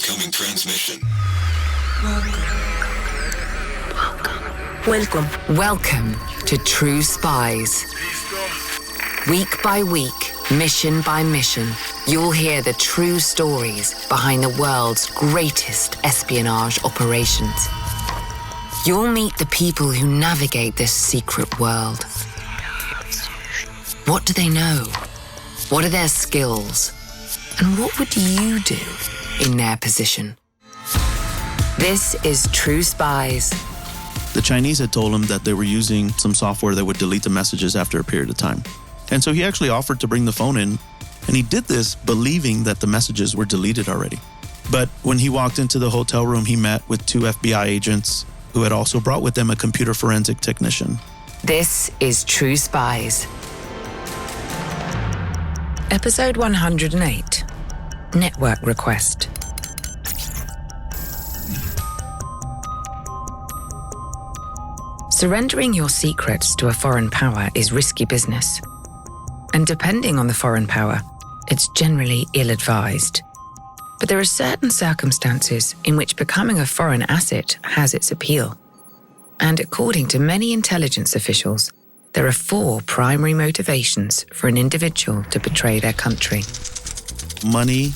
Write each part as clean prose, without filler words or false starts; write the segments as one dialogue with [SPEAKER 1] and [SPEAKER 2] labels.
[SPEAKER 1] Incoming transmission.
[SPEAKER 2] Welcome to True Spies. Week by week, mission by mission, you'll hear the true stories behind the world's greatest espionage operations. You'll meet the people who navigate this secret world. What do they know? What are their skills? And what would you do in their position? This is True Spies.
[SPEAKER 3] The Chinese had told him that they were using some software that would delete the messages after a period of time. And so he actually offered to bring the phone in, and he did this believing that the messages were deleted already. But when he walked into the hotel room, he met with 2 FBI agents who had also brought with them a computer forensic technician.
[SPEAKER 2] This is True Spies. Episode 108, Network Request. Surrendering your secrets to a foreign power is risky business. And depending on the foreign power, it's generally ill-advised. But there are certain circumstances in which becoming a foreign asset has its appeal. And according to many intelligence officials, there are 4 primary motivations for an individual to betray their country.
[SPEAKER 3] Money,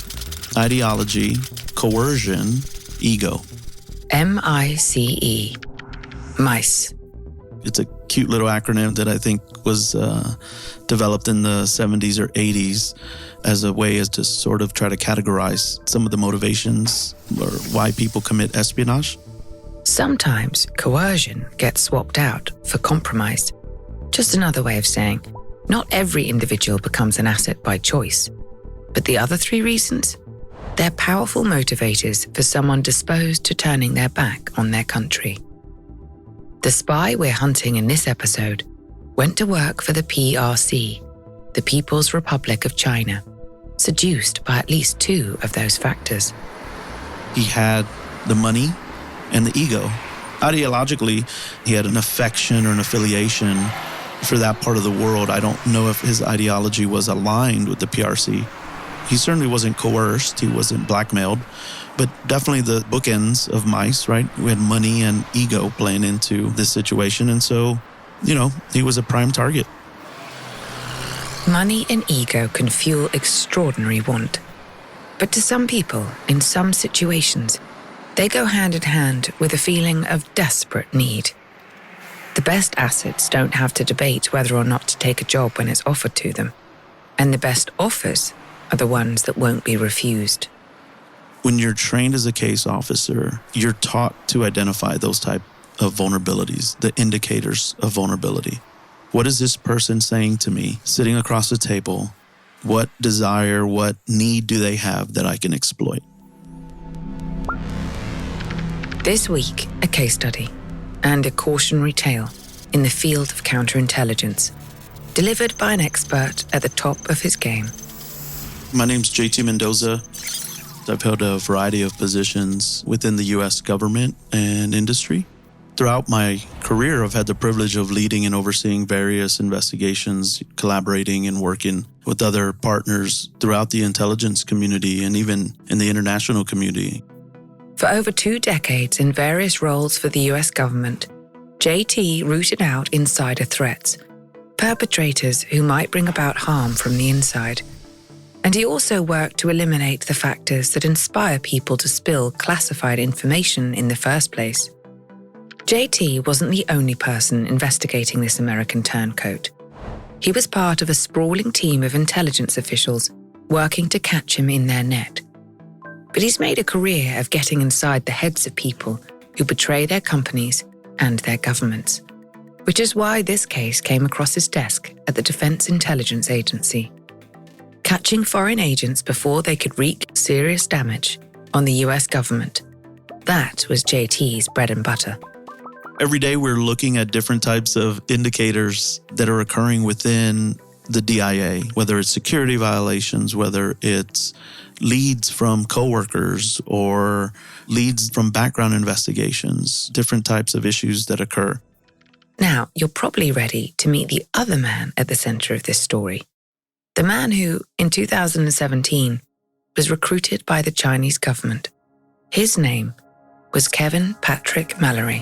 [SPEAKER 3] ideology, coercion, ego.
[SPEAKER 2] MICE. MICE.
[SPEAKER 3] It's a cute little acronym that I think was developed in the 70s or 80s as a way as to sort of try to categorize some of the motivations or why people commit espionage.
[SPEAKER 2] Sometimes coercion gets swapped out for compromise. Just another way of saying, not every individual becomes an asset by choice. But the other 3 reasons? They're powerful motivators for someone disposed to turning their back on their country. The spy we're hunting in this episode went to work for the PRC, the People's Republic of China, seduced by at least 2 of those factors.
[SPEAKER 3] He had the money and the ego. Ideologically, he had an affection or an affiliation for that part of the world. I don't know if his ideology was aligned with the PRC. He certainly wasn't coerced. He wasn't blackmailed. But definitely the bookends of mice, right? We had money and ego playing into this situation. And so, he was a prime target.
[SPEAKER 2] Money and ego can fuel extraordinary want. But to some people, in some situations, they go hand in hand with a feeling of desperate need. The best assets don't have to debate whether or not to take a job when it's offered to them. And the best offers are the ones that won't be refused.
[SPEAKER 3] When you're trained as a case officer, you're taught to identify those type of vulnerabilities, the indicators of vulnerability. What is this person saying to me sitting across the table? What desire, what need do they have that I can exploit?
[SPEAKER 2] This week, a case study and a cautionary tale in the field of counterintelligence, delivered by an expert at the top of his game.
[SPEAKER 3] My name's JT Mendoza. I've held a variety of positions within the U.S. government and industry. Throughout my career, I've had the privilege of leading and overseeing various investigations, collaborating and working with other partners throughout the intelligence community and even in the international community.
[SPEAKER 2] For over 2 decades in various roles for the U.S. government, JT rooted out insider threats, perpetrators who might bring about harm from the inside. And he also worked to eliminate the factors that inspire people to spill classified information in the first place. JT wasn't the only person investigating this American turncoat. He was part of a sprawling team of intelligence officials working to catch him in their net. But he's made a career of getting inside the heads of people who betray their companies and their governments, which is why this case came across his desk at the Defense Intelligence Agency. Catching foreign agents before they could wreak serious damage on the US government. That was JT's bread and butter.
[SPEAKER 3] Every day we're looking at different types of indicators that are occurring within the DIA, whether it's security violations, whether it's leads from coworkers or leads from background investigations, different types of issues that occur.
[SPEAKER 2] Now, you're probably ready to meet the other man at the center of this story. The man who, in 2017, was recruited by the Chinese government His name was Kevin Patrick Mallory.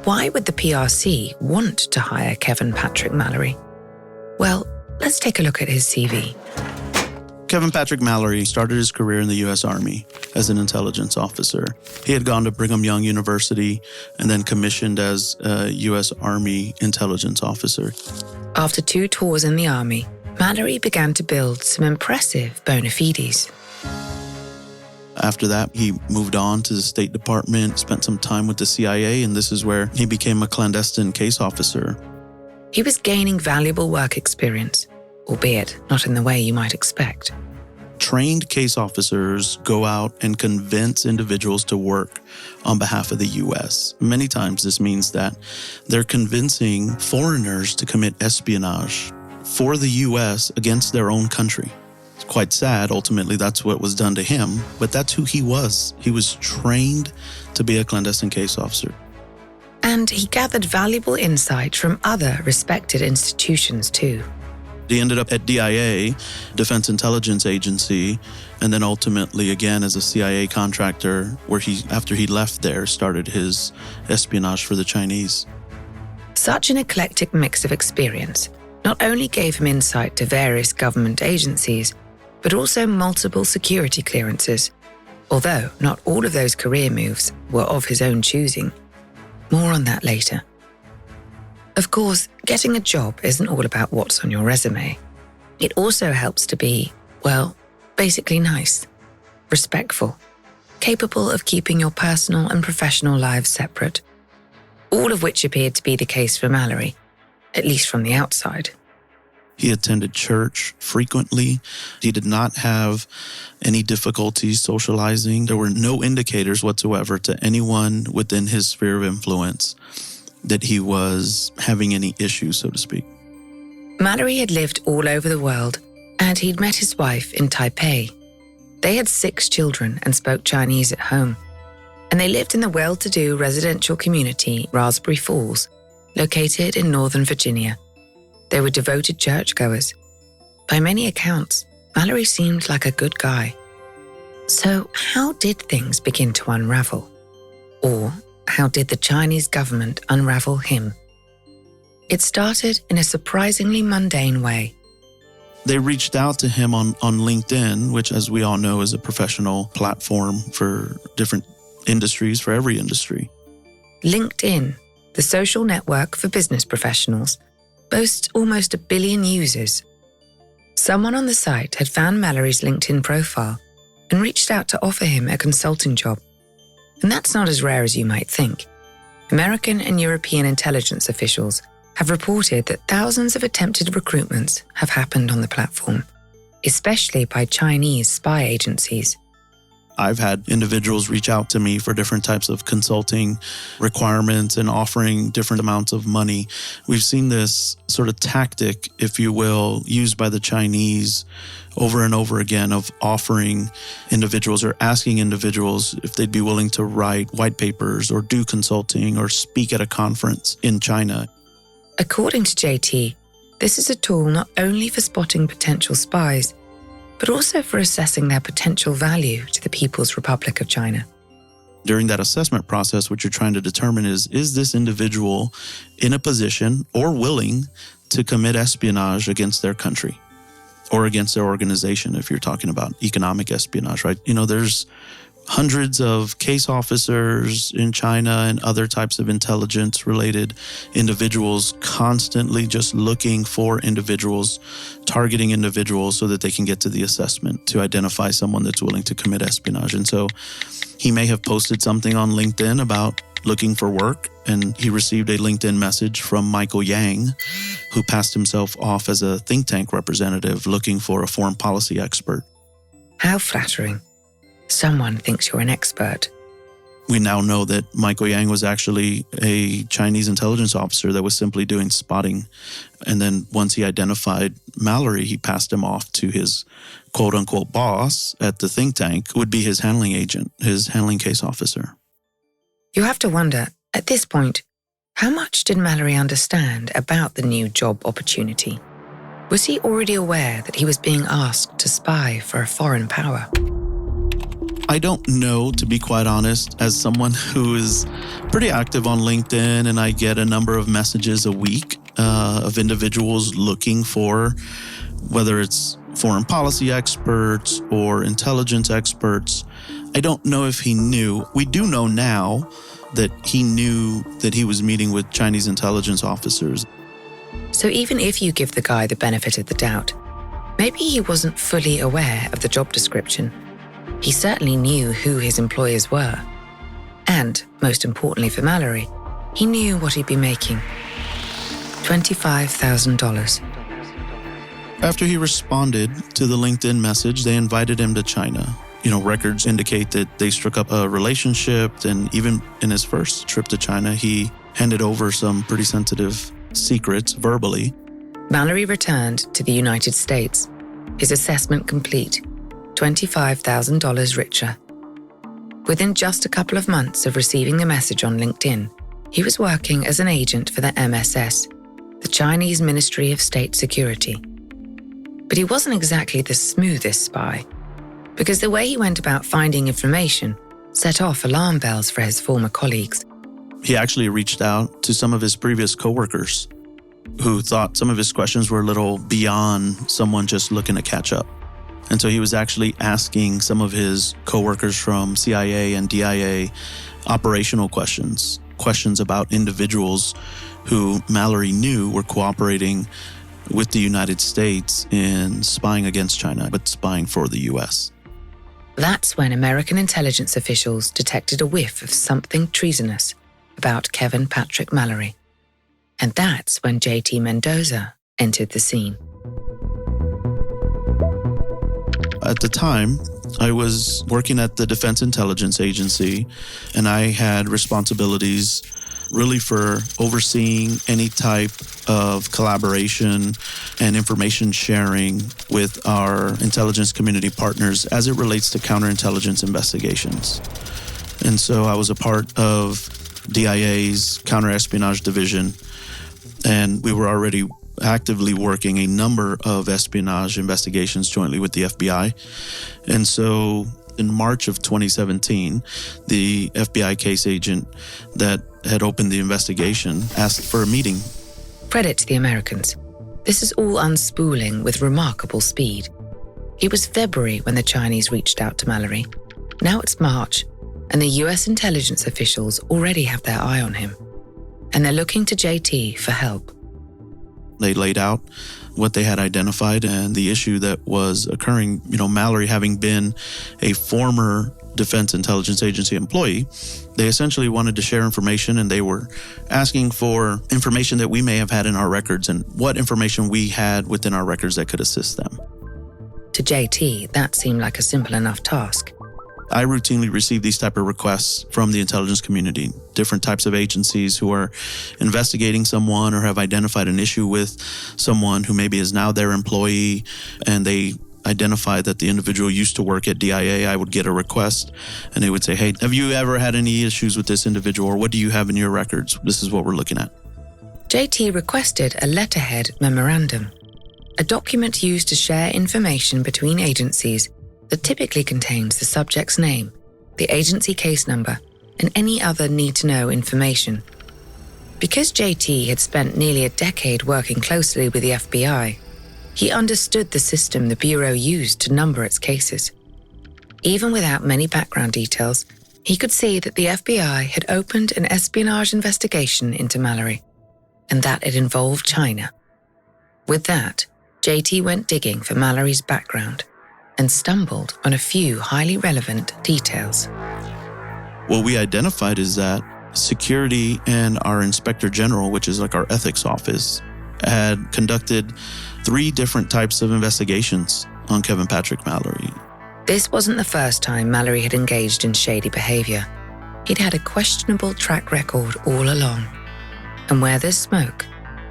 [SPEAKER 2] Why would the PRC want to hire Kevin Patrick Mallory? Well, let's take a look at his CV.
[SPEAKER 3] Kevin Patrick Mallory started his career in the U.S. Army as an intelligence officer. He had gone to Brigham Young University and then commissioned as a U.S. Army intelligence officer.
[SPEAKER 2] After 2 tours in the Army, Mallory began to build some impressive bona fides.
[SPEAKER 3] After that, he moved on to the State Department, spent some time with the CIA, and this is where he became a clandestine case officer.
[SPEAKER 2] He was gaining valuable work experience, albeit not in the way you might expect.
[SPEAKER 3] Trained case officers go out and convince individuals to work on behalf of the U.S. Many times this means that they're convincing foreigners to commit espionage for the U.S. against their own country. It's quite sad. Ultimately, that's what was done to him, but that's who he was. He was trained to be a clandestine case officer.
[SPEAKER 2] And he gathered valuable insight from other respected institutions too.
[SPEAKER 3] He ended up at DIA, Defense Intelligence Agency, and then ultimately again as a CIA contractor where he, after he left there, started his espionage for the Chinese.
[SPEAKER 2] Such an eclectic mix of experience not only gave him insight to various government agencies, but also multiple security clearances, although not all of those career moves were of his own choosing. More on that later. Of course, getting a job isn't all about what's on your resume. It also helps to be, well, basically nice, respectful, capable of keeping your personal and professional lives separate, all of which appeared to be the case for Mallory, at least from the outside.
[SPEAKER 3] He attended church frequently. He did not have any difficulties socializing. There were no indicators whatsoever to anyone within his sphere of influence that he was having any issues, so to speak.
[SPEAKER 2] Mallory had lived all over the world, and he'd met his wife in Taipei. They had 6 children and spoke Chinese at home, and they lived in the well-to-do residential community Raspberry Falls, located in Northern Virginia. They were devoted churchgoers. By many accounts, Mallory seemed like a good guy. So how did things begin to unravel? Or how did the Chinese government unravel him? It started in a surprisingly mundane way.
[SPEAKER 3] They reached out to him on LinkedIn, which, as we all know, is a professional platform for different industries, for every industry.
[SPEAKER 2] LinkedIn, the social network for business professionals, boasts almost 1 billion users. Someone on the site had found Mallory's LinkedIn profile and reached out to offer him a consulting job. And that's not as rare as you might think. American and European intelligence officials have reported that thousands of attempted recruitments have happened on the platform, especially by Chinese spy agencies.
[SPEAKER 3] I've had individuals reach out to me for different types of consulting requirements and offering different amounts of money. We've seen this sort of tactic, if you will, used by the Chinese over and over again of offering individuals or asking individuals if they'd be willing to write white papers or do consulting or speak at a conference in China.
[SPEAKER 2] According to JT, this is a tool not only for spotting potential spies, but also for assessing their potential value to the People's Republic of China.
[SPEAKER 3] During that assessment process, what you're trying to determine is this individual in a position or willing to commit espionage against their country or against their organization, if you're talking about economic espionage, right? You know, there's hundreds of case officers in China and other types of intelligence-related individuals constantly just looking for individuals, targeting individuals so that they can get to the assessment to identify someone that's willing to commit espionage. And so he may have posted something on LinkedIn about looking for work, and he received a LinkedIn message from Michael Yang, who passed himself off as a think tank representative looking for a foreign policy expert.
[SPEAKER 2] How flattering. Someone thinks you're an expert.
[SPEAKER 3] We now know that Michael Yang was actually a Chinese intelligence officer that was simply doing spotting. And then once he identified Mallory, he passed him off to his quote-unquote boss at the think tank, who would be his handling agent, his handling case officer.
[SPEAKER 2] You have to wonder, at this point, how much did Mallory understand about the new job opportunity? Was he already aware that he was being asked to spy for a foreign power?
[SPEAKER 3] I don't know, to be quite honest, as someone who is pretty active on LinkedIn, and I get a number of messages a week of individuals looking for, whether it's foreign policy experts or intelligence experts. I don't know if he knew. We do know now that he knew that he was meeting with Chinese intelligence officers.
[SPEAKER 2] So even if you give the guy the benefit of the doubt, maybe he wasn't fully aware of the job description. He certainly knew who his employers were. And, most importantly for Mallory, he knew what he'd be making. $25,000.
[SPEAKER 3] After he responded to the LinkedIn message, they invited him to China. Records indicate that they struck up a relationship, and even in his first trip to China, he handed over some pretty sensitive secrets verbally.
[SPEAKER 2] Mallory returned to the United States, his assessment complete, $25,000 richer. Within just a couple of months of receiving the message on LinkedIn, he was working as an agent for the MSS, the Chinese Ministry of State Security. But he wasn't exactly the smoothest spy, because the way he went about finding information set off alarm bells for his former colleagues.
[SPEAKER 3] He actually reached out to some of his previous coworkers who thought some of his questions were a little beyond someone just looking to catch up. And so he was actually asking some of his coworkers from CIA and DIA operational questions about individuals who Mallory knew were cooperating with the United States in spying against China, but spying for the US.
[SPEAKER 2] That's when American intelligence officials detected a whiff of something treasonous about Kevin Patrick Mallory. And that's when J.T. Mendoza entered the scene.
[SPEAKER 3] At the time, I was working at the Defense Intelligence Agency, and I had responsibilities really for overseeing any type of collaboration and information sharing with our intelligence community partners as it relates to counterintelligence investigations. And so I was a part of DIA's counterespionage division, and we were already actively working a number of espionage investigations jointly with the FBI. And so in March of 2017, the FBI case agent that had opened the investigation asked for a meeting.
[SPEAKER 2] Credit to the Americans. This is all unspooling with remarkable speed. It was February when the Chinese reached out to Mallory. Now it's March, and the US intelligence officials already have their eye on him. And they're looking to JT for help.
[SPEAKER 3] They laid out what they had identified and the issue that was occurring. Mallory having been a former Defense Intelligence Agency employee, they essentially wanted to share information, and they were asking for information that we may have had in our records and what information we had within our records that could assist them.
[SPEAKER 2] To JT, that seemed like a simple enough task.
[SPEAKER 3] I routinely receive these type of requests from the intelligence community, different types of agencies who are investigating someone or have identified an issue with someone who maybe is now their employee, and they identify that the individual used to work at DIA. I would get a request, and they would say, hey, have you ever had any issues with this individual, or what do you have in your records? This is what we're looking at.
[SPEAKER 2] JT requested a letterhead memorandum, a document used to share information between agencies that typically contains the subject's name, the agency case number, and any other need-to-know information. Because JT had spent nearly a decade working closely with the FBI, he understood the system the Bureau used to number its cases. Even without many background details, he could see that the FBI had opened an espionage investigation into Mallory, and that it involved China. With that, JT went digging for Mallory's background and stumbled on a few highly relevant details.
[SPEAKER 3] What we identified is that security and our inspector general, which is like our ethics office, had conducted 3 different types of investigations on Kevin Patrick Mallory.
[SPEAKER 2] This wasn't the first time Mallory had engaged in shady behavior. He'd had a questionable track record all along. And where there's smoke,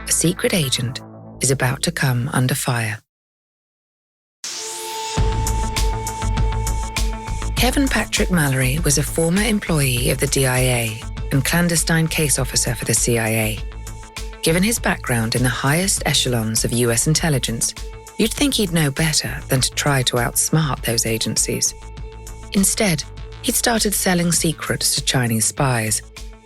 [SPEAKER 2] a secret agent is about to come under fire. Kevin Patrick Mallory was a former employee of the DIA and clandestine case officer for the CIA. Given his background in the highest echelons of US intelligence, you'd think he'd know better than to try to outsmart those agencies. Instead, he'd started selling secrets to Chinese spies,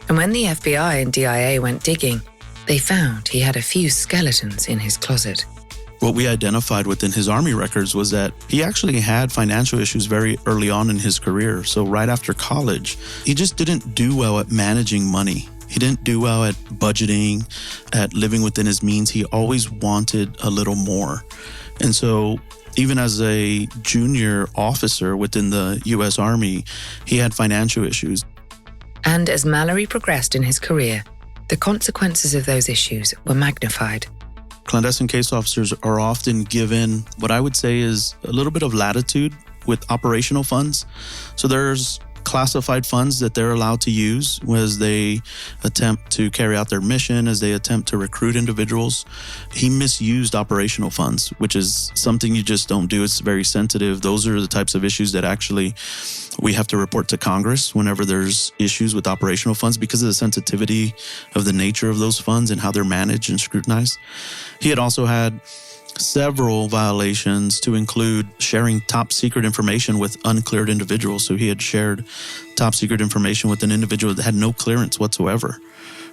[SPEAKER 2] and when the FBI and DIA went digging, they found he had a few skeletons in his closet.
[SPEAKER 3] What we identified within his Army records was that he actually had financial issues very early on in his career. So right after college, he just didn't do well at managing money. He didn't do well at budgeting, at living within his means. He always wanted a little more. And so even as a junior officer within the U.S. Army, he had financial issues.
[SPEAKER 2] And as Mallory progressed in his career, the consequences of those issues were magnified.
[SPEAKER 3] Clandestine case officers are often given what I would say is a little bit of latitude with operational funds. So there's classified funds that they're allowed to use as they attempt to carry out their mission, as they attempt to recruit individuals. He misused operational funds, which is something you just don't do. It's very sensitive. Those are the types of issues that actually we have to report to Congress whenever there's issues with operational funds because of the sensitivity of the nature of those funds and how they're managed and scrutinized. He had also had several violations to include sharing top secret information with uncleared individuals. So he had shared top secret information with an individual that had no clearance whatsoever,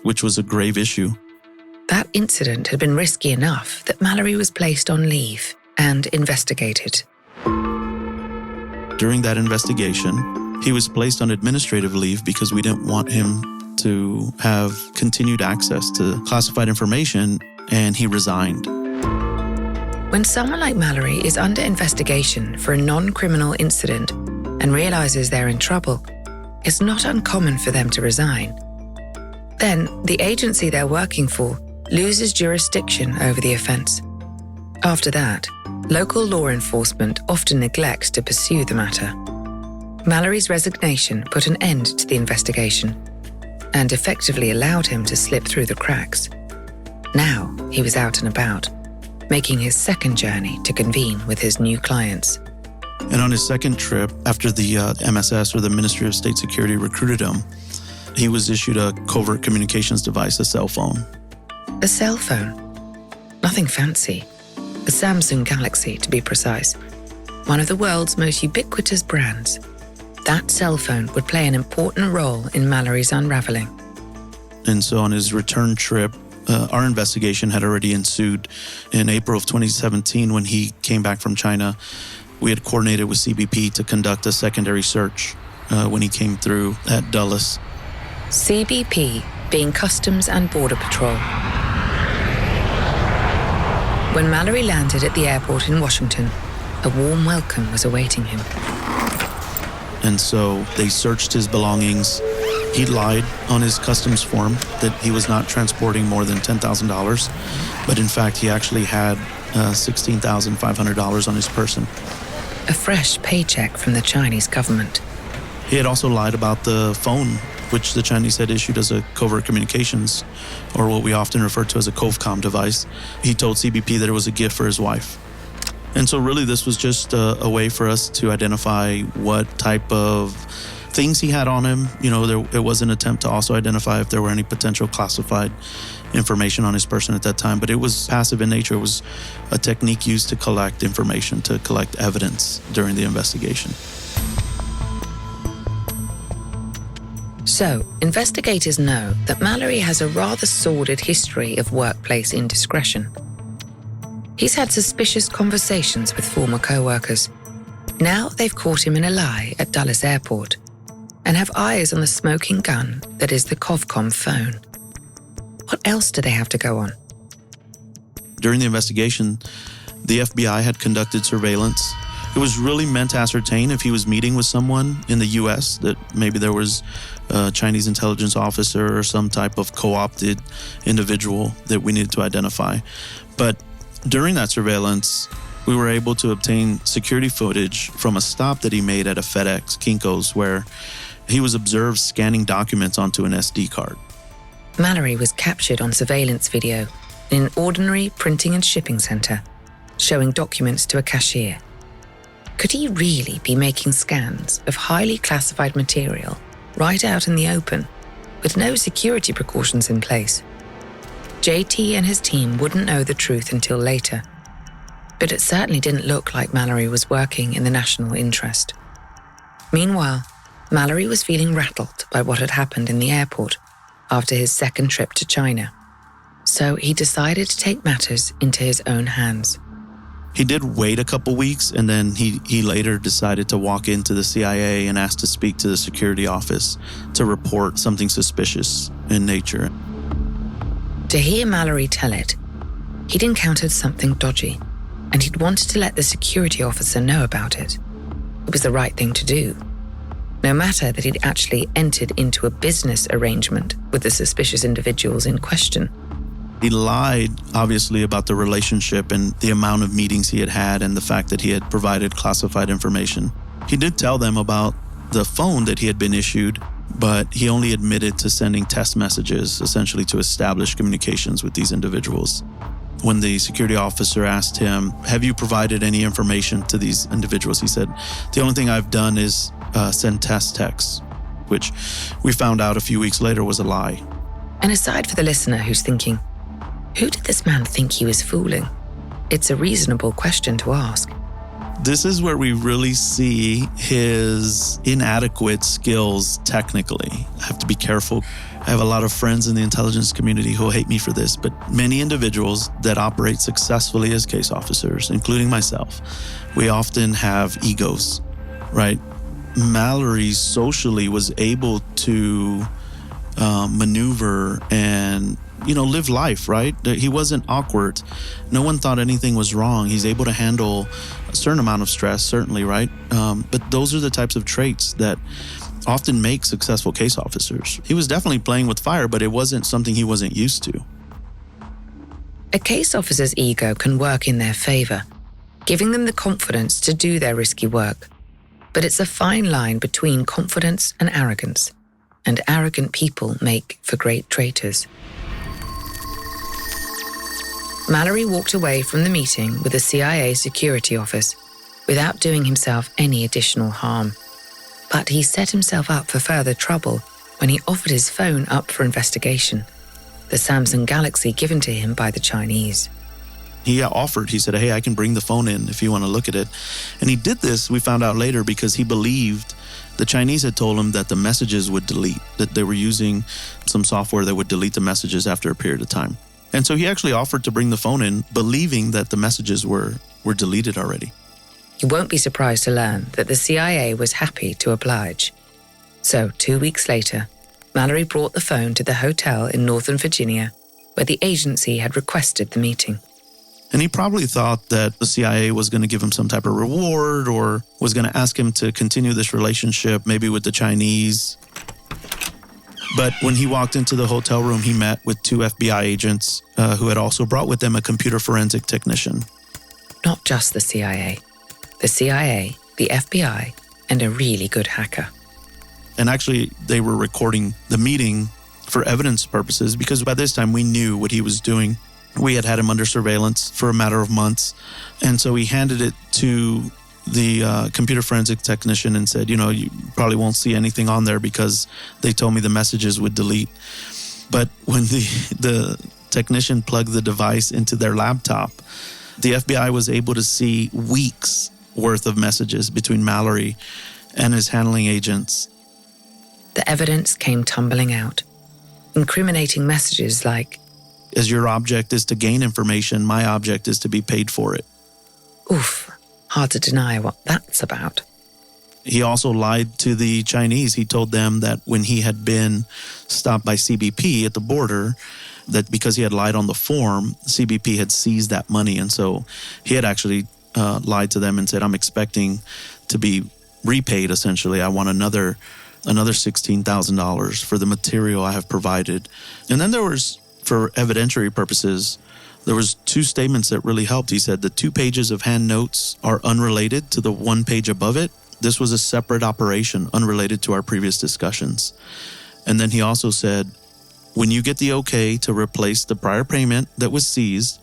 [SPEAKER 3] which was a grave issue.
[SPEAKER 2] That incident had been risky enough that Mallory was placed on leave and investigated.
[SPEAKER 3] During that investigation, he was placed on administrative leave because we didn't want him to have continued access to classified information, and he resigned.
[SPEAKER 2] When someone like Mallory is under investigation for a non-criminal incident and realizes they're in trouble, it's not uncommon for them to resign. Then, the agency they're working for loses jurisdiction over the offense. After that, local law enforcement often neglects to pursue the matter. Mallory's resignation put an end to the investigation and effectively allowed him to slip through the cracks. Now, he was out and about, making his second journey to convene with his new clients.
[SPEAKER 3] And on his second trip, after the MSS, or the Ministry of State Security, recruited him, he was issued a covert communications device, a cell phone.
[SPEAKER 2] A cell phone? Nothing fancy. A Samsung Galaxy, to be precise. One of the world's most ubiquitous brands. That cell phone would play an important role in Mallory's unraveling.
[SPEAKER 3] And so on his return trip, our investigation had already ensued. In April of 2017, when he came back from China, we had coordinated with CBP to conduct a secondary search when he came through at Dulles.
[SPEAKER 2] CBP being Customs and Border Patrol. When Mallory landed at the airport in Washington, a warm welcome was awaiting him.
[SPEAKER 3] And so they searched his belongings. He lied on his customs form that he was not transporting more than $10,000, but in fact, he actually had $16,500 on his person.
[SPEAKER 2] A fresh paycheck from the Chinese government.
[SPEAKER 3] He had also lied about the phone, which the Chinese had issued as a covert communications, or what we often refer to as a COVCOM device. He told CBP that it was a gift for his wife. And so really this was just a way for us to identify what type of things he had on him. You know, it was an attempt to also identify if there were any potential classified information on his person at that time, but it was passive in nature. It was a technique used to collect information, to collect evidence during the investigation.
[SPEAKER 2] So, investigators know that Mallory has a rather sordid history of workplace indiscretion. He's had suspicious conversations with former co-workers. Now they've caught him in a lie at Dulles Airport and have eyes on the smoking gun that is the COVCOM phone. What else do they have to go on?
[SPEAKER 3] During the investigation, the FBI had conducted surveillance. It was really meant to ascertain if he was meeting with someone in the U.S., that maybe there was a Chinese intelligence officer or some type of co-opted individual that we needed to identify. But during that surveillance, we were able to obtain security footage from a stop that he made at a FedEx Kinko's, where he was observed scanning documents onto an SD card.
[SPEAKER 2] Mallory was captured on surveillance video in an ordinary printing and shipping center, showing documents to a cashier. Could he really be making scans of highly classified material right out in the open, with no security precautions in place? JT and his team wouldn't know the truth until later, but it certainly didn't look like Mallory was working in the national interest. Meanwhile, Mallory was feeling rattled by what had happened in the airport after his second trip to China. So he decided to take matters into his own hands.
[SPEAKER 3] He did wait a couple weeks, and then he later decided to walk into the CIA and ask to speak to the security office to report something suspicious in nature.
[SPEAKER 2] To hear Mallory tell it, he'd encountered something dodgy, and he'd wanted to let the security officer know about it. It was the right thing to do, no matter that he'd actually entered into a business arrangement with the suspicious individuals in question.
[SPEAKER 3] He lied, obviously, about the relationship and the amount of meetings he had had and the fact that he had provided classified information. He did tell them about the phone that he had been issued, but he only admitted to sending test messages, essentially to establish communications with these individuals. When the security officer asked him, "Have you provided any information to these individuals?" he said, "The only thing I've done is send test texts," which we found out a few weeks later was a lie.
[SPEAKER 2] And aside for the listener who's thinking, who did this man think he was fooling? It's a reasonable question to ask.
[SPEAKER 3] This is where we really see his inadequate skills technically. I have to be careful. I have a lot of friends in the intelligence community who hate me for this, but many individuals that operate successfully as case officers, including myself, we often have egos, right? Mallory socially was able to maneuver and live life, right? He wasn't awkward. No one thought anything was wrong. He's able to handle a certain amount of stress, certainly, right? But those are the types of traits that often make successful case officers. He was definitely playing with fire, but it wasn't something he wasn't used to.
[SPEAKER 2] A case officer's ego can work in their favor, giving them the confidence to do their risky work. But it's a fine line between confidence and arrogance, and arrogant people make for great traitors. Mallory walked away from the meeting with the CIA security office without doing himself any additional harm. But he set himself up for further trouble when he offered his phone up for investigation, the Samsung Galaxy given to him by the Chinese.
[SPEAKER 3] He offered, he said, "Hey, I can bring the phone in if you want to look at it." And he did this, we found out later, because he believed the Chinese had told him that the messages would delete, that they were using some software that would delete the messages after a period of time. And so he actually offered to bring the phone in, believing that the messages were deleted already.
[SPEAKER 2] You won't be surprised to learn that the CIA was happy to oblige. So 2 weeks later, Mallory brought the phone to the hotel in Northern Virginia, where the agency had requested the meeting.
[SPEAKER 3] And he probably thought that the CIA was going to give him some type of reward or was going to ask him to continue this relationship, maybe with the Chinese. But when he walked into the hotel room, he met with 2 FBI agents who had also brought with them a computer forensic technician.
[SPEAKER 2] Not just the CIA. The CIA, the FBI, and a really good hacker.
[SPEAKER 3] And actually, they were recording the meeting for evidence purposes because by this time we knew what he was doing. We had had him under surveillance for a matter of months. And so he handed it to the computer forensic technician and said, you probably won't see anything on there because they told me the messages would delete. But when the technician plugged the device into their laptop, the FBI was able to see weeks worth of messages between Mallory and his handling agents.
[SPEAKER 2] The evidence came tumbling out, incriminating messages like,
[SPEAKER 3] "As your object is to gain information, my object is to be paid for it."
[SPEAKER 2] Oof, hard to deny what that's about.
[SPEAKER 3] He also lied to the Chinese. He told them that when he had been stopped by CBP at the border, that because he had lied on the form, CBP had seized that money. And so he had actually lied to them and said, "I'm expecting to be repaid, essentially. I want another $16,000 for the material I have provided." And then there was, for evidentiary purposes, there was 2 statements that really helped. He said the 2 pages of hand notes are unrelated to the 1 page above it. This was a separate operation, unrelated to our previous discussions. And then he also said, "When you get the okay to replace the prior payment that was seized,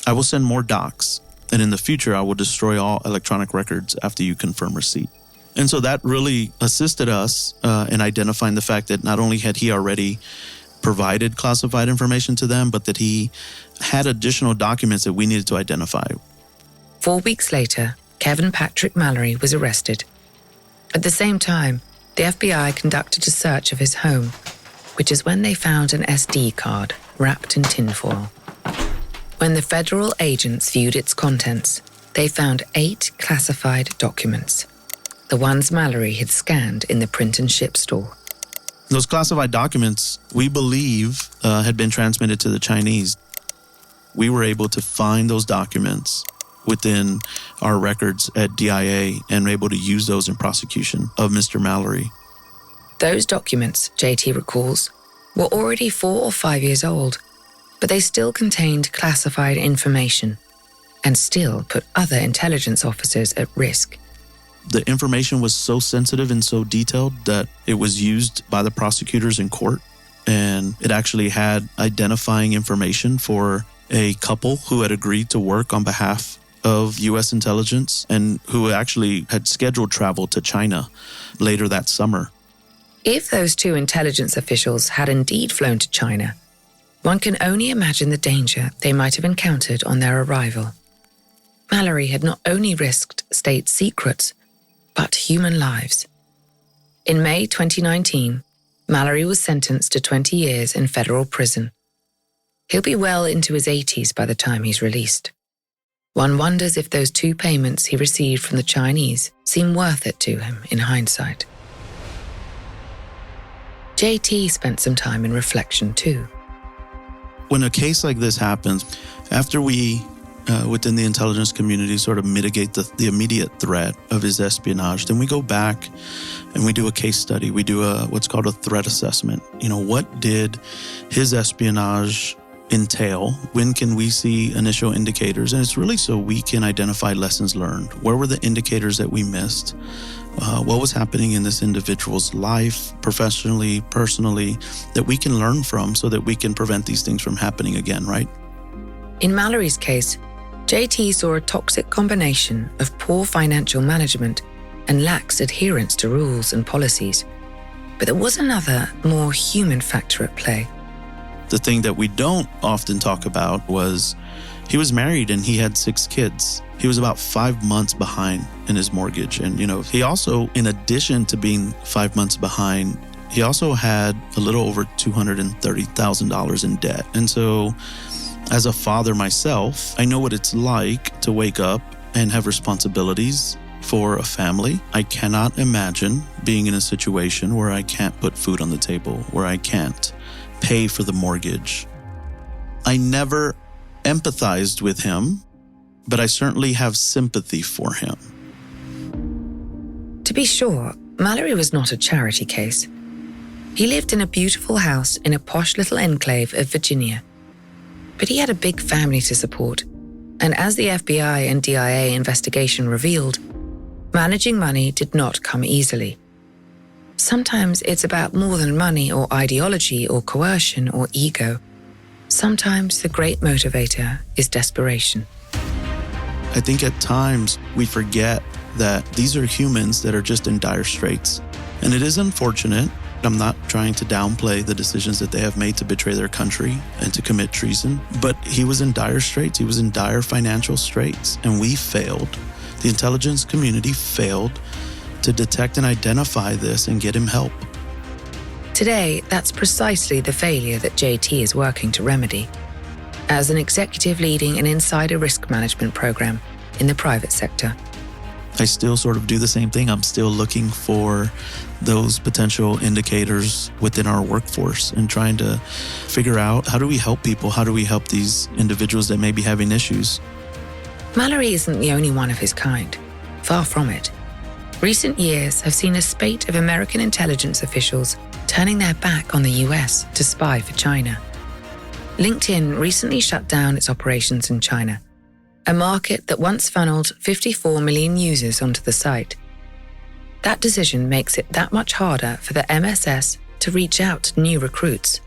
[SPEAKER 3] I will send more docs. And in the future, I will destroy all electronic records after you confirm receipt." And so that really assisted us in identifying the fact that not only had he already provided classified information to them, but that he had additional documents that we needed to identify.
[SPEAKER 2] 4 weeks later, Kevin Patrick Mallory was arrested. At the same time, the FBI conducted a search of his home, which is when they found an SD card wrapped in tinfoil. When the federal agents viewed its contents, they found 8 classified documents, the ones Mallory had scanned in the print and ship store.
[SPEAKER 3] Those classified documents, we believe, had been transmitted to the Chinese. We were able to find those documents within our records at DIA and were able to use those in prosecution of Mr. Mallory.
[SPEAKER 2] Those documents, JT recalls, were already 4 or 5 years old, but they still contained classified information and still put other intelligence officers at risk.
[SPEAKER 3] The information was so sensitive and so detailed that it was used by the prosecutors in court, and it actually had identifying information for a couple who had agreed to work on behalf of U.S. intelligence and who actually had scheduled travel to China later that summer.
[SPEAKER 2] If those 2 intelligence officials had indeed flown to China, one can only imagine the danger they might have encountered on their arrival. Mallory had not only risked state secrets, but human lives. In May 2019, Mallory was sentenced to 20 years in federal prison. He'll be well into his 80s by the time he's released. One wonders if those 2 payments he received from the Chinese seem worth it to him in hindsight. JT spent some time in reflection too.
[SPEAKER 3] When a case like this happens, after we, within the intelligence community, sort of mitigate the immediate threat of his espionage, then we go back and we do a case study. We do what's called a threat assessment. What did his espionage entail? When can we see initial indicators? And it's really so we can identify lessons learned. Where were the indicators that we missed? What was happening in this individual's life, professionally, personally, that we can learn from so that we can prevent these things from happening again, right?
[SPEAKER 2] In Mallory's case, JT saw a toxic combination of poor financial management and lax adherence to rules and policies. But there was another, more human factor at play.
[SPEAKER 3] The thing that we don't often talk about was he was married and he had 6 kids. He was about 5 months behind in his mortgage. And, he also, in addition to being 5 months behind, he also had a little over $230,000 in debt. And so as a father myself, I know what it's like to wake up and have responsibilities for a family. I cannot imagine being in a situation where I can't put food on the table, where I can't pay for the mortgage. I never empathized with him, but I certainly have sympathy for him.
[SPEAKER 2] To be sure, Mallory was not a charity case. He lived in a beautiful house in a posh little enclave of Virginia. But he had a big family to support, and as the FBI and DIA investigation revealed, managing money did not come easily. Sometimes it's about more than money or ideology or coercion or ego. Sometimes the great motivator is desperation.
[SPEAKER 3] I think at times we forget that these are humans that are just in dire straits. And it is unfortunate. I'm not trying to downplay the decisions that they have made to betray their country and to commit treason, but he was in dire straits. He was in dire financial straits, and we failed. The intelligence community failed to detect and identify this and get him help.
[SPEAKER 2] Today, that's precisely the failure that JT is working to remedy. As an executive leading an insider risk management program in the private sector.
[SPEAKER 3] I still sort of do the same thing. I'm still looking for those potential indicators within our workforce and trying to figure out, how do we help people? How do we help these individuals that may be having issues?
[SPEAKER 2] Mallory isn't the only one of his kind. Far from it. Recent years have seen a spate of American intelligence officials turning their back on the US to spy for China. LinkedIn recently shut down its operations in China, a market that once funneled 54 million users onto the site. That decision makes it that much harder for the MSS to reach out to new recruits.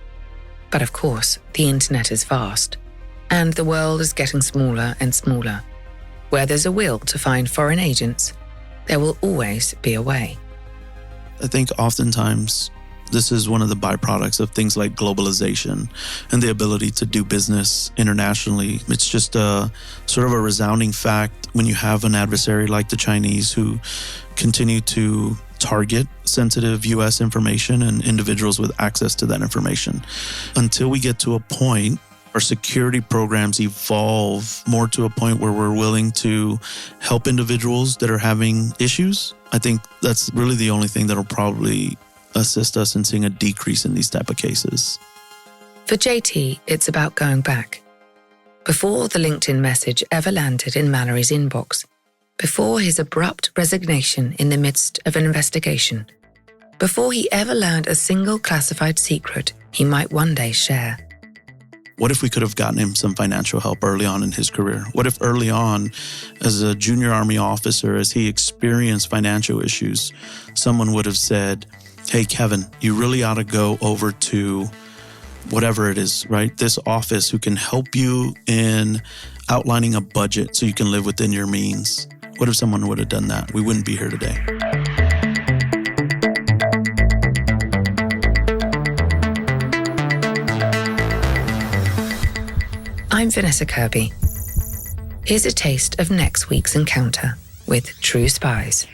[SPEAKER 2] But of course, the internet is vast, and the world is getting smaller and smaller. Where there's a will to find foreign agents, there will always be a way.
[SPEAKER 3] I think oftentimes this is one of the byproducts of things like globalization and the ability to do business internationally. It's just a sort of a resounding fact when you have an adversary like the Chinese who continue to target sensitive U.S. information and individuals with access to that information. Until we get to a point, our security programs evolve more to a point where we're willing to help individuals that are having issues. I think that's really the only thing that'll probably assist us in seeing a decrease in these type of cases.
[SPEAKER 2] For JT, it's about going back. Before the LinkedIn message ever landed in Mallory's inbox, before his abrupt resignation in the midst of an investigation, before he ever learned a single classified secret he might one day share.
[SPEAKER 3] What if we could have gotten him some financial help early on in his career? What if early on, as a junior Army officer, as he experienced financial issues, someone would have said, hey, Kevin, you really ought to go over to whatever it is, right? This office who can help you in outlining a budget so you can live within your means. What if someone would have done that? We wouldn't be here today.
[SPEAKER 2] I'm Vanessa Kirby. Here's a taste of next week's encounter with True Spies.